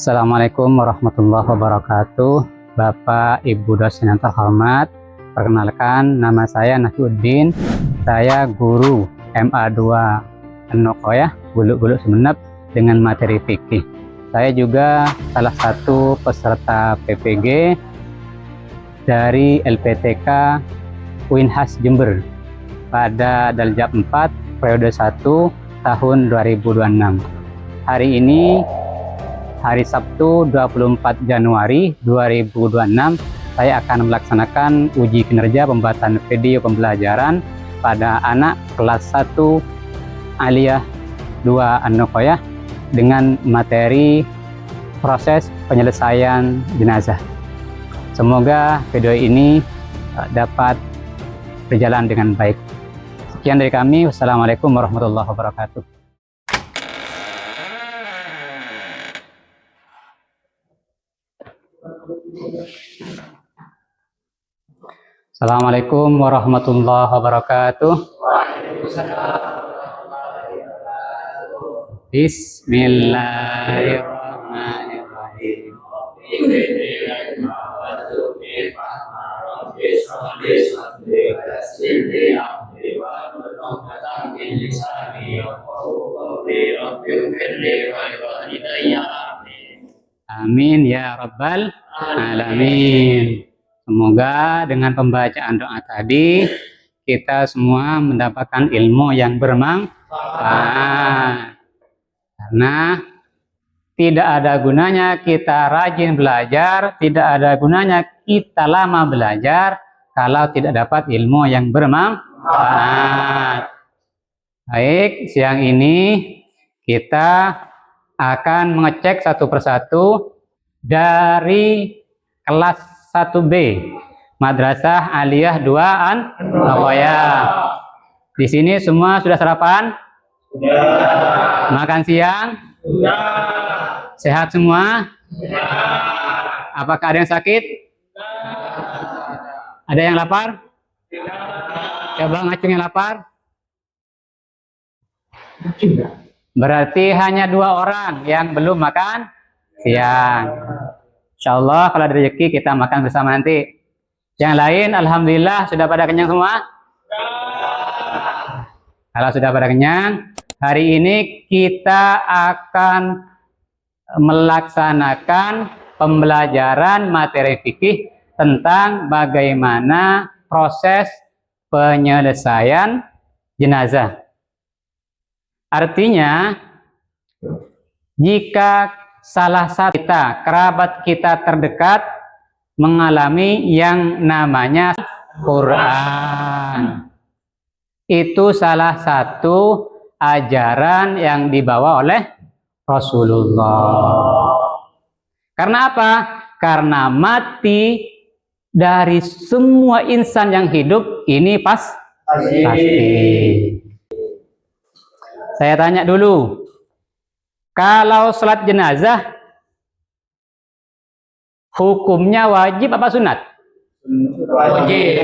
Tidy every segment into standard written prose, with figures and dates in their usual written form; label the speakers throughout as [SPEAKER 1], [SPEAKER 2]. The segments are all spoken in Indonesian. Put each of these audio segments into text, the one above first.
[SPEAKER 1] Assalamualaikum warahmatullahi wabarakatuh. Bapak, Ibu dosen yang terhormat, perkenalkan nama saya Nafiuddin. Saya guru MA2 An-Nuqoyah Guluk-Guluk Sumeneb dengan materi fikih. Saya juga salah satu peserta PPG dari LPTK Uinhas Jember pada Daljab 4 periode 1 tahun 2026. Hari ini hari Sabtu 24 Januari 2026 saya akan melaksanakan uji kinerja pembuatan video pembelajaran pada anak kelas 1 Aliyah 2 An-Nuqoyah dengan materi proses penyelesaian jenazah. Semoga video ini dapat berjalan dengan baik. Sekian dari kami. Wassalamualaikum warahmatullahi wabarakatuh. Assalamualaikum warahmatullahi wabarakatuh. Bismillahirrahmanirrahim. Amin ya rabbal alamin. Semoga dengan pembacaan doa tadi kita semua mendapatkan ilmu yang bermanfaat. Karena tidak ada gunanya kita rajin belajar, tidak ada gunanya kita lama belajar kalau tidak dapat ilmu yang bermanfaat. Baik, siang ini kita akan mengecek satu persatu dari kelas 1B Madrasah Aliyah 2 An-Nuqoyah. Di sini semua sudah sarapan? Sudah. Makan siang? Sudah. Sehat semua? Sudah. Apakah ada yang sakit? Sudah. Ada yang lapar? Sudah. Coba ngacung yang lapar. Berarti hanya 2 orang yang belum makan siang. Insya Allah kalau ada rezeki kita makan bersama nanti. Yang lain alhamdulillah sudah pada kenyang semua? Kalau sudah pada kenyang, hari ini kita akan melaksanakan pembelajaran materi fikih tentang bagaimana proses penyelesaian jenazah. Artinya, jika salah satu kerabat kita terdekat mengalami yang namanya Quran, itu salah satu ajaran yang dibawa oleh Rasulullah. Karena apa? Karena mati dari semua insan yang hidup ini pasti. Saya tanya dulu, kalau sholat jenazah hukumnya wajib apa sunat? Wajib.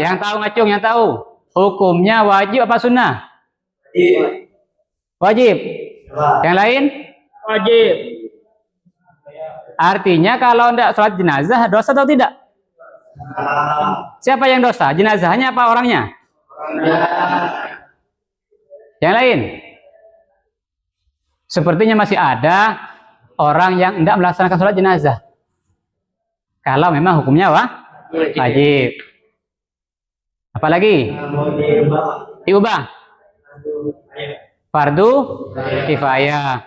[SPEAKER 1] Yang tahu ngacung, yang tahu hukumnya wajib apa sunnah? Wajib. Yang lain? Wajib. Artinya kalau tidak sholat jenazah dosa atau tidak? Siapa yang dosa? Jenazahnya apa orangnya? Yang lain? Sepertinya masih ada orang yang tidak melaksanakan sholat jenazah. Kalau memang hukumnya wajib. Apalagi? Diubah. Fardu kifayah.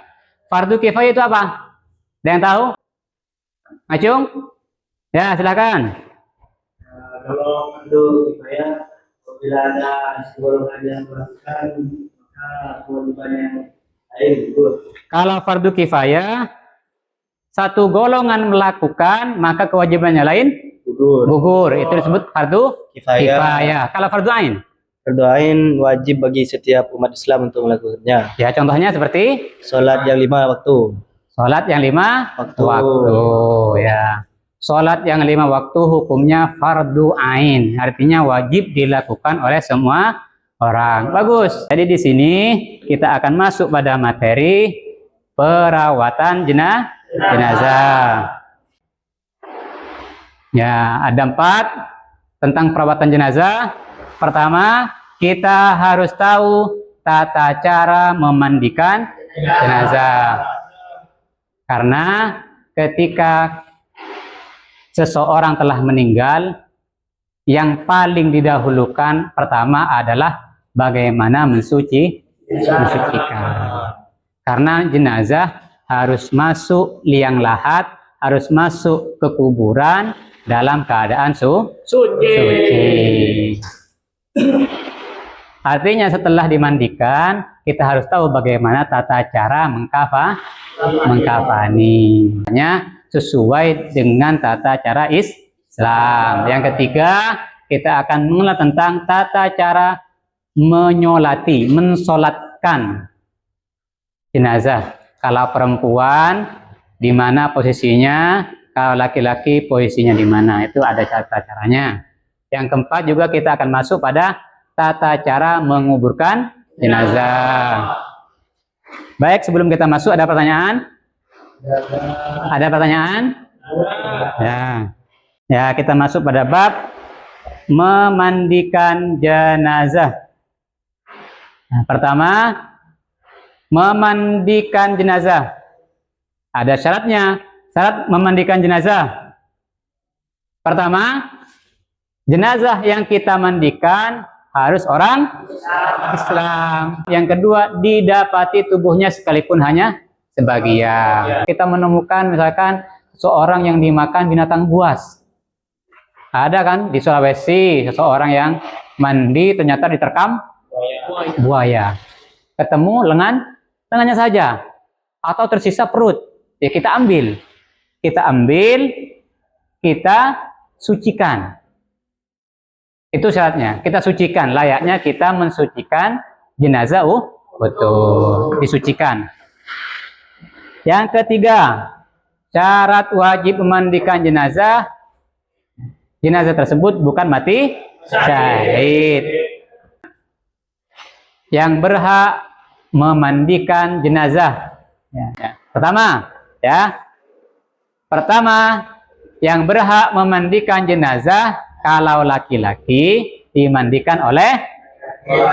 [SPEAKER 1] Fardu kifayah itu apa? Ada yang tahu? Ngacung? Ya, silakan.
[SPEAKER 2] Kalau fardu kifayah, apabila ada golongan yang melakukan, maka kewajibannya
[SPEAKER 1] kalau fardu kifayah, satu golongan melakukan, maka kewajibannya lain gugur. Itu disebut fardu kifayah. Kalau fardu ain?
[SPEAKER 2] Fardu ain wajib bagi setiap umat Islam untuk melakukannya.
[SPEAKER 1] Ya, contohnya seperti
[SPEAKER 2] sholat yang 5 waktu.
[SPEAKER 1] Sholat yang 5 waktu. Ya. Sholat yang 5 waktu hukumnya fardu ain. Artinya wajib dilakukan oleh semua orang. Bagus. Jadi di sini kita akan masuk pada materi perawatan jenazah. Ya, ada 4 tentang perawatan jenazah. Pertama, kita harus tahu tata cara memandikan jenazah. Karena ketika seseorang telah meninggal, yang paling didahulukan pertama adalah bagaimana mensucikan. Karena jenazah harus masuk liang lahat, harus masuk ke kuburan dalam keadaan suci. Artinya setelah dimandikan, kita harus tahu bagaimana tata cara mengkafani. Sesuai dengan tata cara Islam. Yang ketiga, kita akan mengenal tentang tata cara mensolatkan jenazah. Kalau perempuan, di mana posisinya? Kalau laki-laki, posisinya di mana? Itu ada tata caranya. Yang keempat juga kita akan masuk pada tata cara menguburkan jenazah. Baik, sebelum kita masuk ada pertanyaan? Ada pertanyaan? Ya, kita masuk pada bab memandikan jenazah. Nah, pertama, memandikan jenazah. Ada syaratnya. Syarat memandikan jenazah. Pertama, jenazah yang kita mandikan harus orang Islam. Yang kedua, didapati tubuhnya sekalipun hanya sebagian. Kita menemukan misalkan seorang yang dimakan binatang buas. Ada kan di Sulawesi seseorang yang mandi ternyata diterkam buaya. Ketemu lengannya saja atau tersisa perut. Ya kita ambil, kita sucikan. Itu syaratnya. Kita sucikan, layaknya kita mensucikan jenazah. Betul, disucikan. Yang ketiga, syarat wajib memandikan jenazah. Jenazah tersebut bukan mati syahid. Yang berhak memandikan jenazah. Pertama, yang berhak memandikan jenazah kalau laki-laki dimandikan oleh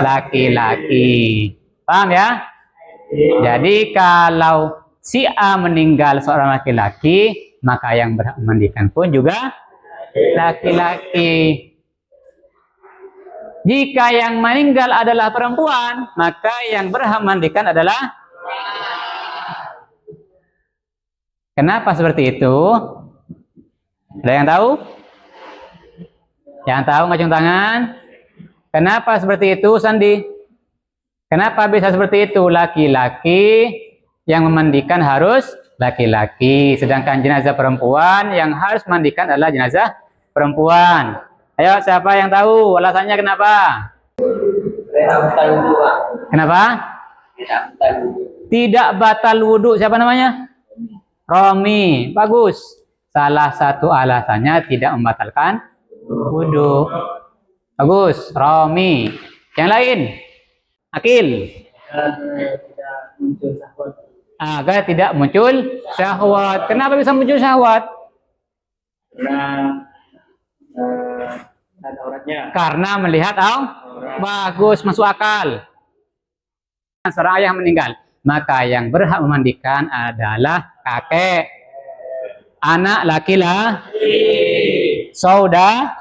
[SPEAKER 1] laki-laki. Paham ya? Jadi kalau si A meninggal seorang laki-laki, maka yang berhak memandikan pun juga laki-laki. Jika yang meninggal adalah perempuan, maka yang berhak memandikan adalah. Kenapa seperti itu? Ada yang tahu? Yang tahu ngacung tangan? Kenapa seperti itu, Sandi? Kenapa bisa seperti itu? Laki-laki yang memandikan harus laki-laki, sedangkan jenazah perempuan yang harus memandikan adalah jenazah perempuan. Ayo, siapa yang tahu alasannya kenapa? Kenapa? Tidak batal wudhu. Siapa namanya? Romi. Bagus. Salah satu alasannya tidak membatalkan wudhu. Bagus, Romi. Yang lain? Akil. Agar tidak muncul syahwat. Kenapa bisa muncul syahwat? Karena melihat bagus, masuk akal. Seorang ayah meninggal, maka yang berhak memandikan adalah kakek, anak laki-laki, saudara,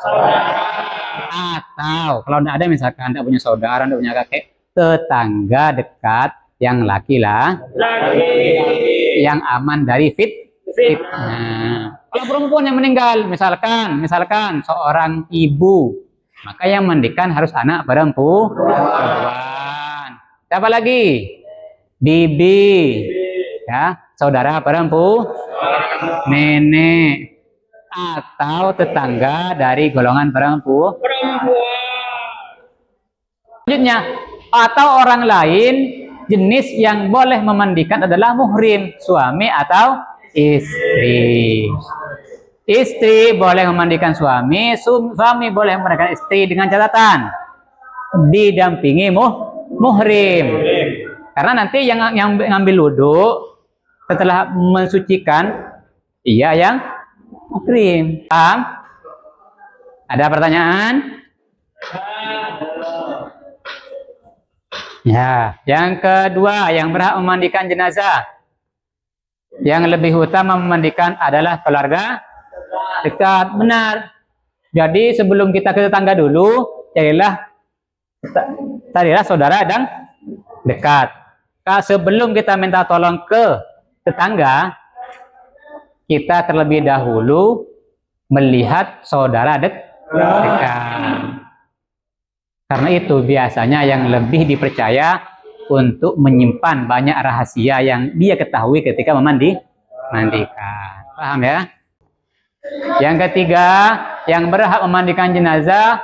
[SPEAKER 1] atau kalau tidak ada misalkan tidak punya saudara, tidak punya kakek, tetangga dekat yang laki-laki, yang aman dari fitnah. Kalau perempuan yang meninggal, misalkan seorang ibu, maka yang mandikan harus anak perempuan. Siapa lagi? Bibi, ya, saudara perempuan, nenek, atau tetangga dari golongan perempuan. Selanjutnya, atau orang lain jenis yang boleh memandikan adalah muhrim, suami atau istri. Istri boleh memandikan suami, suami boleh memandikan istri dengan catatan didampingi muhrim. Karena nanti yang ngambil wudhu setelah mensucikan, ia yang muhrim. Paham? Ada pertanyaan? Ya, yang kedua yang berhak memandikan jenazah. Yang lebih utama memandikan adalah keluarga dekat. Benar. Jadi sebelum kita ke tetangga dulu, carilah saudara dan dekat. Sebelum kita minta tolong ke tetangga, kita terlebih dahulu melihat saudara dekat. Karena itu biasanya yang lebih dipercaya untuk menyimpan banyak rahasia yang dia ketahui ketika memandikan. Paham ya? Yang ketiga, yang berhak memandikan jenazah,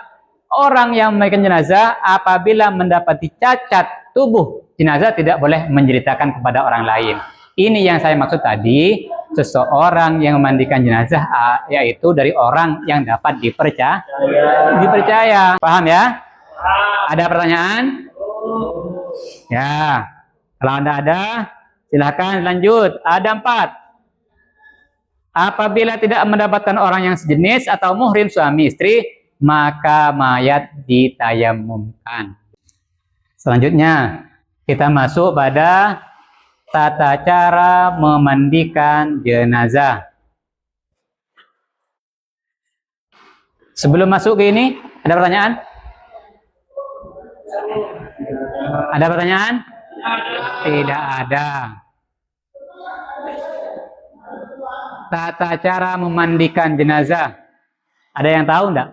[SPEAKER 1] orang yang memandikan jenazah apabila mendapati cacat tubuh jenazah tidak boleh menceritakan kepada orang lain. Ini yang saya maksud tadi, seseorang yang memandikan jenazah yaitu dari orang yang dapat dipercaya. Paham ya? Ada pertanyaan? Ya, kalau Anda ada, silahkan lanjut. Ada 4. Apabila tidak mendapatkan orang yang sejenis atau muhrim suami istri, maka mayat ditayamumkan. Selanjutnya, kita masuk pada tata cara memandikan jenazah. Sebelum masuk ke ini, ada pertanyaan? Ada pertanyaan? Tidak ada. Tata cara memandikan jenazah. Ada yang tahu enggak?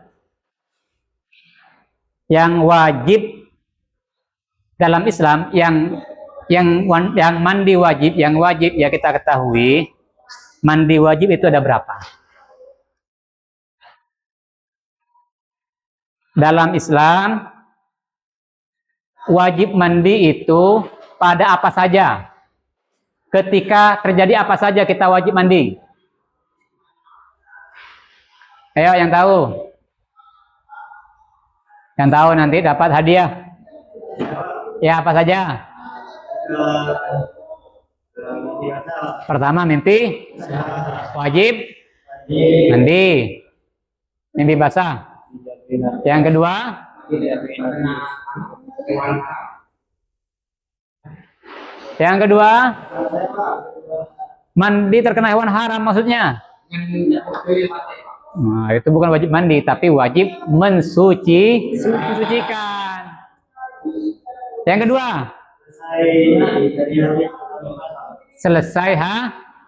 [SPEAKER 1] Yang wajib dalam Islam, yang mandi wajib, yang wajib ya kita ketahui, mandi wajib itu ada berapa? Dalam Islam, wajib mandi itu pada apa saja? Ketika terjadi apa saja kita wajib mandi? Ayo yang tahu. Yang tahu nanti dapat hadiah. Ya, apa saja? Pertama, mimpi wajib mandi. Mimpi basah. Yang kedua, mandi terkena hewan haram maksudnya. Nah, itu bukan wajib mandi, tapi wajib mensucikan. Yang kedua, selesai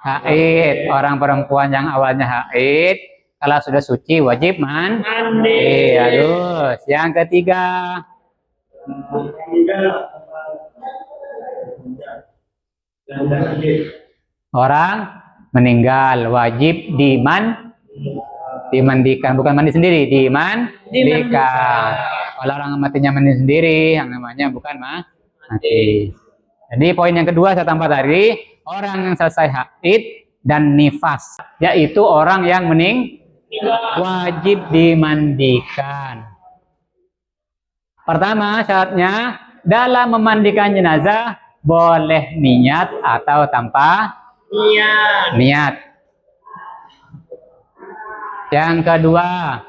[SPEAKER 1] haid. Orang perempuan yang awalnya haid, kalau sudah suci wajib mandi. Halus. Yang ketiga, orang meninggal wajib dimandikan, bukan mandi sendiri, dimandikan. Kalau orang matinya mandi sendiri, yang namanya bukan mati. Jadi poin yang kedua saya tambah tadi, orang yang selesai haid dan nifas, yaitu orang yang wajib dimandikan. Pertama syaratnya, dalam memandikan jenazah boleh niat atau tanpa niat. Yang kedua,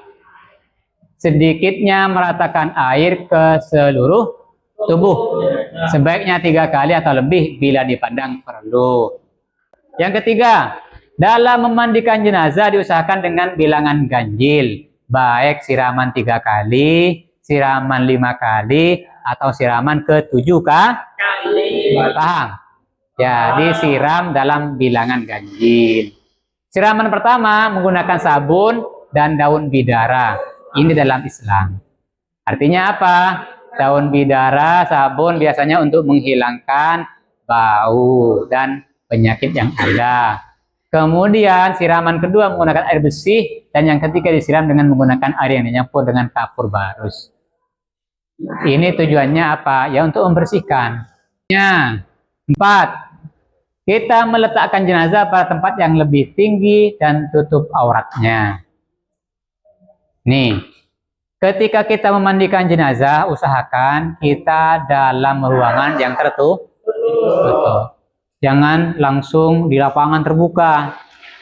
[SPEAKER 1] sedikitnya meratakan air ke seluruh tubuh. Sebaiknya 3 kali atau lebih bila dipandang perlu. Yang ketiga, dalam memandikan jenazah diusahakan dengan bilangan ganjil. Baik siraman 3 kali, siraman 5 kali, atau siraman ke-7 kali. Paham? Jadi siram dalam bilangan ganjil. Siraman pertama menggunakan sabun dan daun bidara. Ini dalam Islam. Artinya apa? Daun bidara, sabun biasanya untuk menghilangkan bau dan penyakit yang ada. Kemudian siraman kedua menggunakan air bersih, dan yang ketiga disiram dengan menggunakan air yang dicampur dengan kapur barus. Ini tujuannya apa? Ya untuk membersihkan. 4. Kita meletakkan jenazah pada tempat yang lebih tinggi dan tutup auratnya. Nih, ketika kita memandikan jenazah, usahakan kita dalam ruangan yang tertutup. Jangan langsung di lapangan terbuka.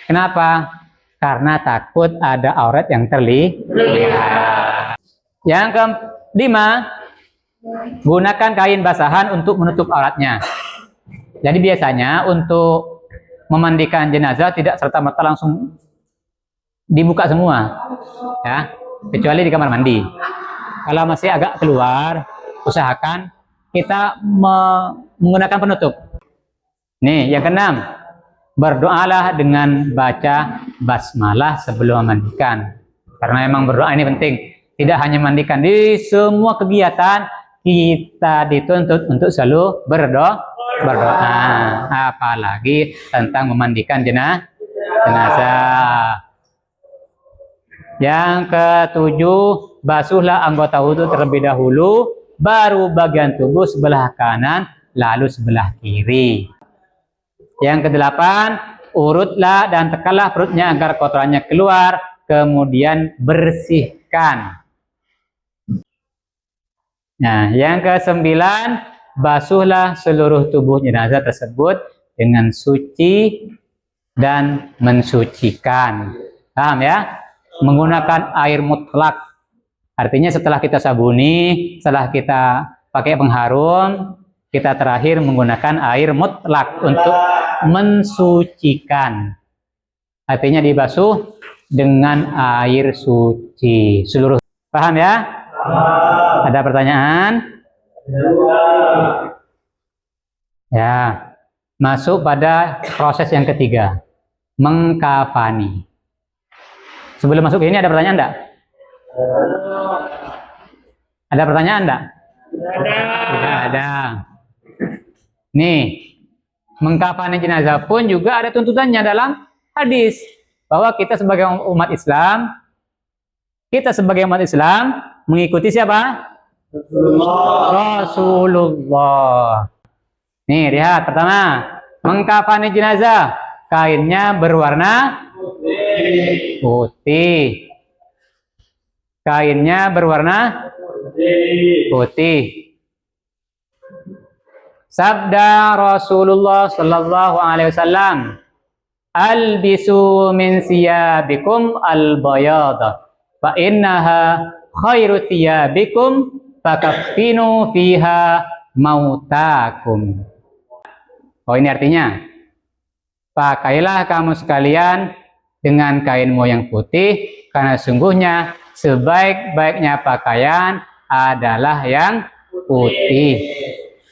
[SPEAKER 1] Kenapa? Karena takut ada aurat yang terlihat. Yang kelima, gunakan kain basahan untuk menutup auratnya. Jadi biasanya untuk memandikan jenazah tidak serta-merta langsung dibuka semua, ya, kecuali di kamar mandi. Kalau masih agak keluar, usahakan kita menggunakan penutup. Nih, yang keenam, berdoalah dengan baca basmalah sebelum memandikan. Karena memang berdoa ini penting. Tidak hanya mandikan, di semua kegiatan kita dituntut untuk selalu berdoa. Apalagi tentang memandikan jenazah. Yang ketujuh, basuhlah anggota wudhu terlebih dahulu, baru bagian tubuh sebelah kanan, lalu sebelah kiri. Yang kedelapan, urutlah dan tekanlah perutnya agar kotorannya keluar, kemudian bersihkan. Nah, yang kesembilan, basuhlah seluruh tubuh jenazah tersebut dengan suci dan mensucikan. Paham ya? Menggunakan air mutlak. Artinya setelah kita sabuni, setelah kita pakai pengharum, kita terakhir menggunakan air mutlak untuk mensucikan. Artinya dibasuh dengan air suci seluruh. Paham ya? Ada pertanyaan? Ya. Masuk pada proses yang ketiga, mengkafani. Sebelum masuk ke ini ada pertanyaan enggak? Ada pertanyaan enggak? Tidak ada. Nih, mengkafani jenazah pun juga ada tuntutannya dalam hadis bahwa kita sebagai umat Islam mengikuti siapa? Rasulullah. Nih, lihat pertama, mengkafani jenazah, kainnya berwarna putih. Kainnya berwarna putih. Sabda Rasulullah sallallahu alaihi wasallam, "Albisu min siyabikum al-bayada, fa innaha khairu siyabikum, fakaffinu fiha mautakum." Oh, ini artinya, pakailah kamu sekalian dengan kainmu yang putih, karena sungguhnya sebaik-baiknya pakaian adalah yang putih.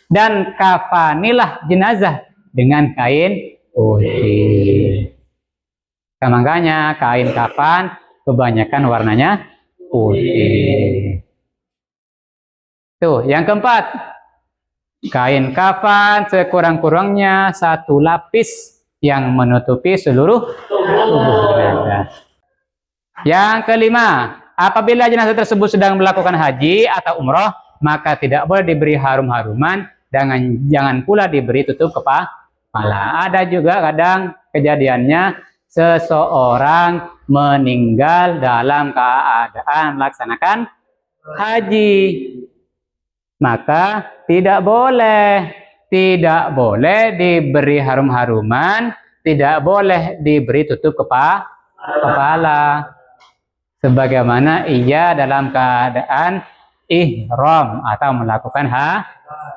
[SPEAKER 1] Dan kafanilah jenazah dengan kain putih. Nah, makanya kain kafan kebanyakan warnanya putih. Tuh, yang keempat, kain kafan sekurang-kurangnya 1 lapis yang menutupi seluruh tubuh jenazah. Yang kelima, apabila jenazah tersebut sedang melakukan haji atau umroh, maka tidak boleh diberi harum-haruman, jangan pula diberi tutup kepala. Ada juga kadang kejadiannya seseorang meninggal dalam keadaan melaksanakan haji, maka tidak boleh diberi harum-haruman, tidak boleh diberi tutup kepala, sebagaimana ia dalam keadaan ihram atau melakukan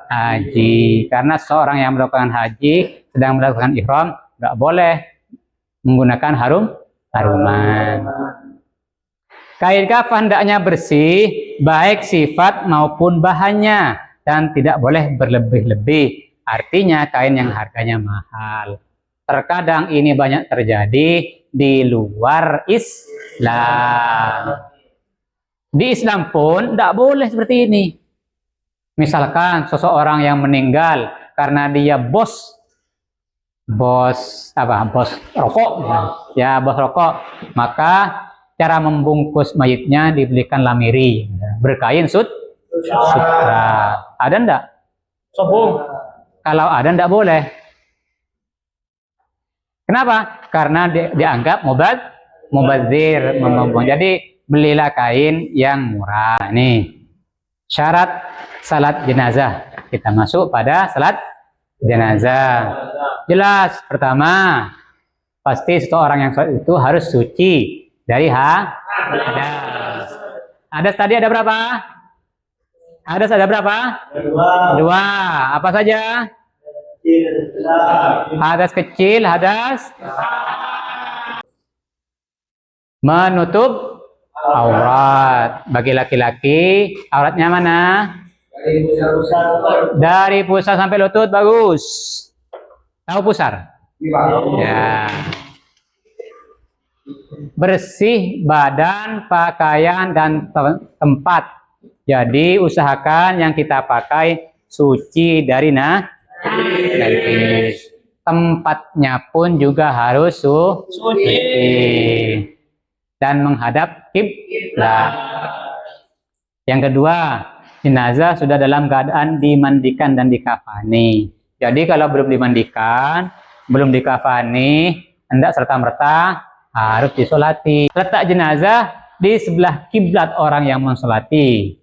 [SPEAKER 1] haji. Karena seorang yang melakukan haji sedang melakukan ihram tidak boleh menggunakan haruman. Kain kafan hendaknya bersih, baik sifat maupun bahannya, dan tidak boleh berlebih-lebih. Artinya kain yang harganya mahal. Terkadang ini banyak terjadi di luar Islam. Di Islam pun tidak boleh seperti ini. Misalkan seseorang yang meninggal karena dia bos rokok, ya bos rokok, maka cara membungkus mayitnya dibelikan lamiri berkain sutra. Ada ndak? Sobong. Kalau ada ndak boleh. Kenapa? Karena dianggap mubazir, membuang. Jadi belilah kain yang murah. Nih, syarat salat jenazah. Kita masuk pada salat jenazah. Jelas. Pertama, pasti seseorang yang sholat itu harus suci dari hadas. Hadas tadi ada berapa? Hadas ada berapa? Dua. Apa saja? Hadas kecil, hadas menutup aurat. Bagi laki-laki, auratnya mana? Dari pusar sampai lutut, bagus. Tahu pusar? Ya. Bersih badan, pakaian, dan tempat. Jadi usahakan yang kita pakai suci dari najis. Tempatnya pun juga harus suci dan menghadap kiblat. Yang kedua, jenazah sudah dalam keadaan dimandikan dan dikafani. Jadi kalau belum dimandikan, belum dikafani, hendak serta-merta harus disolati. Letak jenazah di sebelah kiblat orang yang mensolati.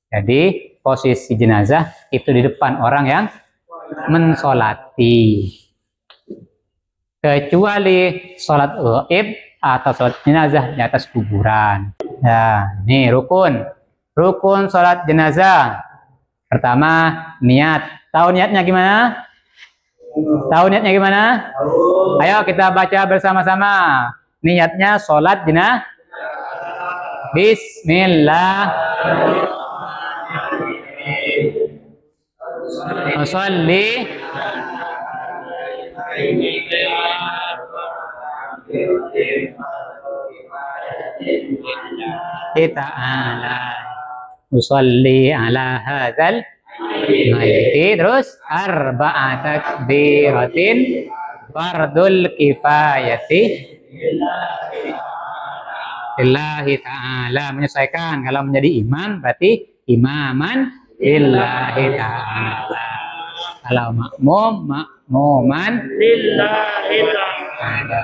[SPEAKER 1] Jadi posisi jenazah itu di depan orang yang mensolati. Kecuali sholat gaib atau sholat jenazah di atas kuburan. Ya, ini rukun. Rukun sholat jenazah. Pertama, niat. Tahu niatnya gimana? Tahu niatnya gimana? Ayo kita baca bersama-sama. Niatnya sholat jenazah. Bismillah. Sholli ta'ala usolli ala hadzal mayyit. Terus arba'a takbiratin fardul kifayati lillahi ta'ala. Menyesuaikan, kalau menjadi imam berarti imaman lillahi ta'ala. Kalau makmuman lillahi ta'ala.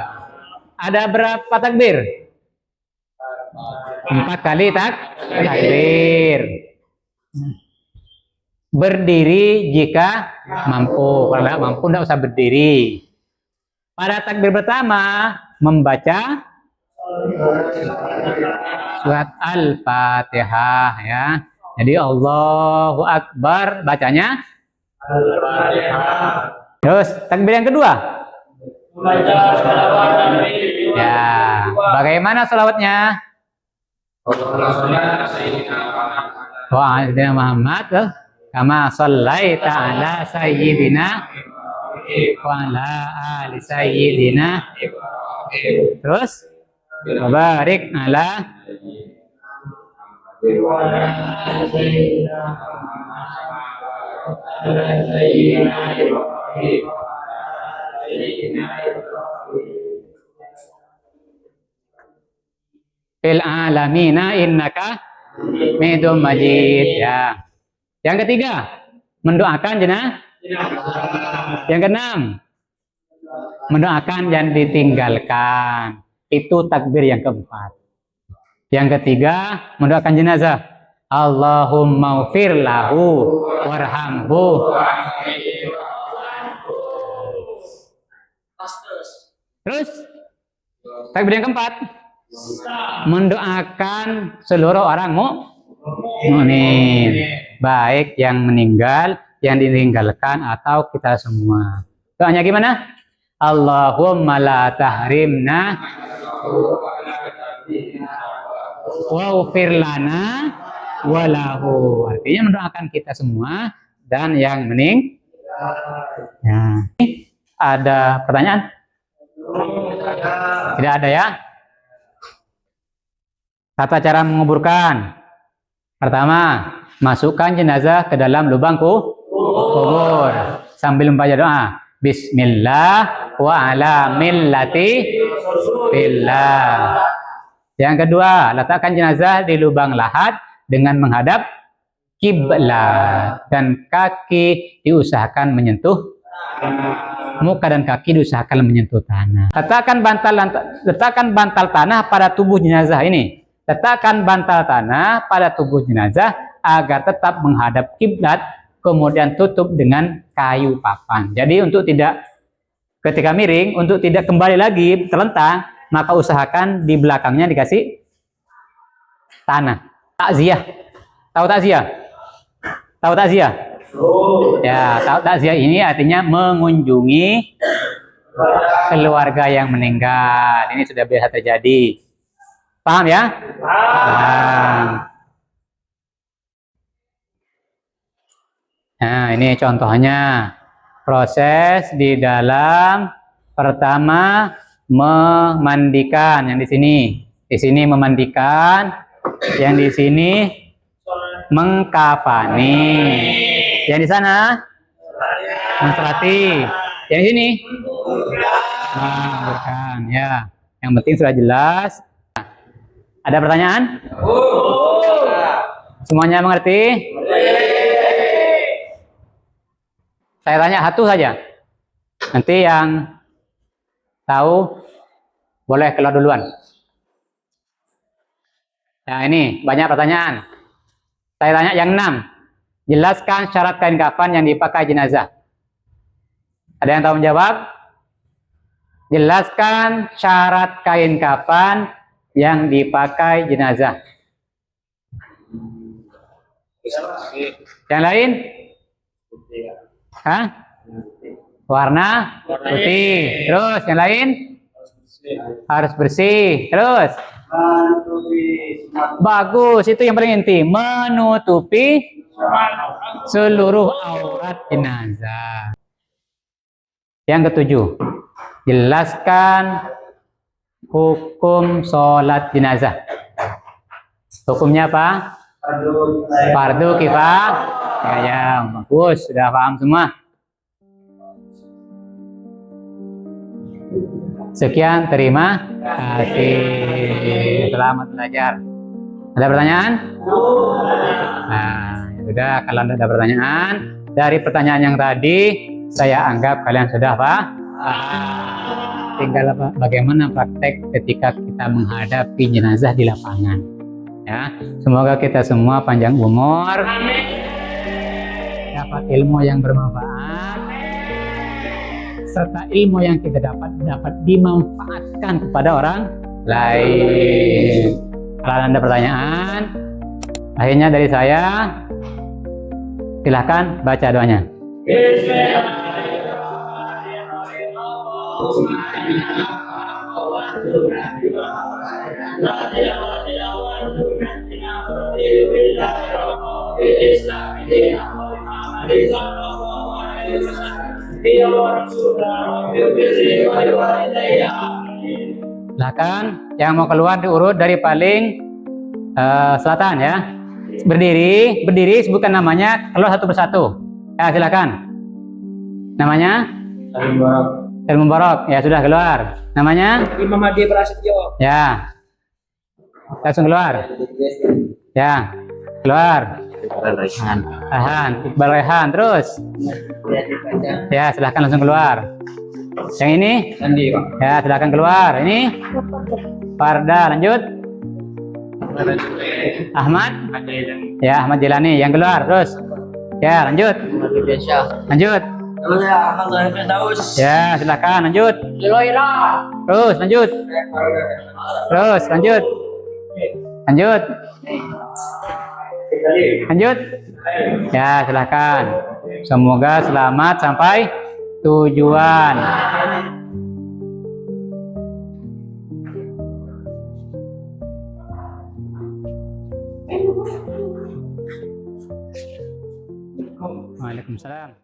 [SPEAKER 1] Ada berapa takbir? 4 kali takbir. Berdiri jika mampu. Kalau tidak mampu tidak usah berdiri. Pada takbir pertama membaca surat Al-Fatihah ya. Jadi Allahu Akbar bacanya Al-Fatihah. Terus takbir yang kedua. Ya, bagaimana salawatnya? Wa ala Muhammad kama shallaita ala sayyidina wa ala ali sayyidina. Terus barik ala fil alamina innaka Hamidum Majid ya. Yang ketiga, mendoakan jenazah. Yang keenam, mendoakan yang ditinggalkan. Itu takbir yang keempat. Yang ketiga, mendoakan jenazah. Allahumma ufir lahu warhamhu. Terus takbir yang keempat, mendoakan seluruh orang mukmin, baik yang meninggal, yang ditinggalkan atau kita semua. Doanya gimana? Allahumma la tahrimna wa ufir lana walahu. Artinya mendoakan kita semua dan yang meninggal. Ya. Ada pertanyaan? Tidak ada ya? Tata cara menguburkan. Pertama, masukkan jenazah ke dalam lubang kubur sambil membaca doa. Bismillah wa ala millati billah. Yang kedua, letakkan jenazah di lubang lahat dengan menghadap kiblat dan kaki diusahakan menyentuh muka dan kaki diusahakan menyentuh tanah. Letakkan bantal tanah pada tubuh jenazah ini. Letakkan bantal tanah pada tubuh jenazah agar tetap menghadap kiblat kemudian tutup dengan kayu papan. Jadi untuk tidak ketika miring, untuk tidak kembali lagi terlentang, maka usahakan di belakangnya dikasih tanah. Takziah. Tahu takziah? Tahu takziah? Ya, tahu takziah ini artinya mengunjungi keluarga yang meninggal. Ini sudah biasa terjadi. Paham ya? Paham. Nah, ini contohnya. Proses di dalam pertama memandikan, yang di sini. Di sini memandikan, yang di sini mengkafani. Yang di sana mensolati. Yang di sini bukan ya. Yang penting sudah jelas. Ada pertanyaan? Semuanya mengerti? Saya tanya satu saja. Nanti yang tahu boleh keluar duluan. Nah, ini banyak pertanyaan. Saya tanya yang 6. Jelaskan syarat kain kafan yang dipakai jenazah. Ada yang tahu menjawab? Jelaskan syarat kain kafan yang dipakai jenazah. Yang lain? Hah? Warna putih. Terus yang lain? Harus bersih. Terus? Bagus, itu yang paling inti. Menutupi seluruh aurat jenazah. Yang ketujuh, jelaskan hukum sholat jenazah. Hukumnya apa? Fardu kifayah. Ya, bagus, sudah paham semua. Sekian, terima kasih. Selamat belajar. Ada pertanyaan? Nah, ya sudah, kalau ada pertanyaan, dari pertanyaan yang tadi, saya anggap kalian sudah paham. Tinggal bagaimana praktek ketika kita menghadapi jenazah di lapangan. Ya, semoga kita semua panjang umur, dapat ilmu yang bermanfaat, serta ilmu yang kita dapat dimanfaatkan kepada orang lain. Kalau ada pertanyaan, akhirnya dari saya, silahkan baca doanya. Silakan yang mau keluar diurut dari paling selatan ya. Berdiri sebutkan namanya, keluar satu persatu. Ya, silakan. Namanya? Salim Mubarak. Ya, sudah keluar. Namanya?
[SPEAKER 2] Imam Hadi Prasetyo.
[SPEAKER 1] Ya. Langsung keluar. Ya. Keluar. Iqbal Rehan. Terus? Ya, silahkan langsung keluar. Yang ini?
[SPEAKER 2] Sandi, Pak.
[SPEAKER 1] Ya, silahkan keluar. Ini? Farda. Lanjut. Ahmad? Ya, Ahmad Jelani. Yang keluar. Terus? Ya, lanjut. Lanjut. Ya, silakan lanjut. Terus lanjut. Terus lanjut. Lanjut. Lanjut. Ya, silakan. Semoga selamat sampai tujuan. Waalaikumsalam.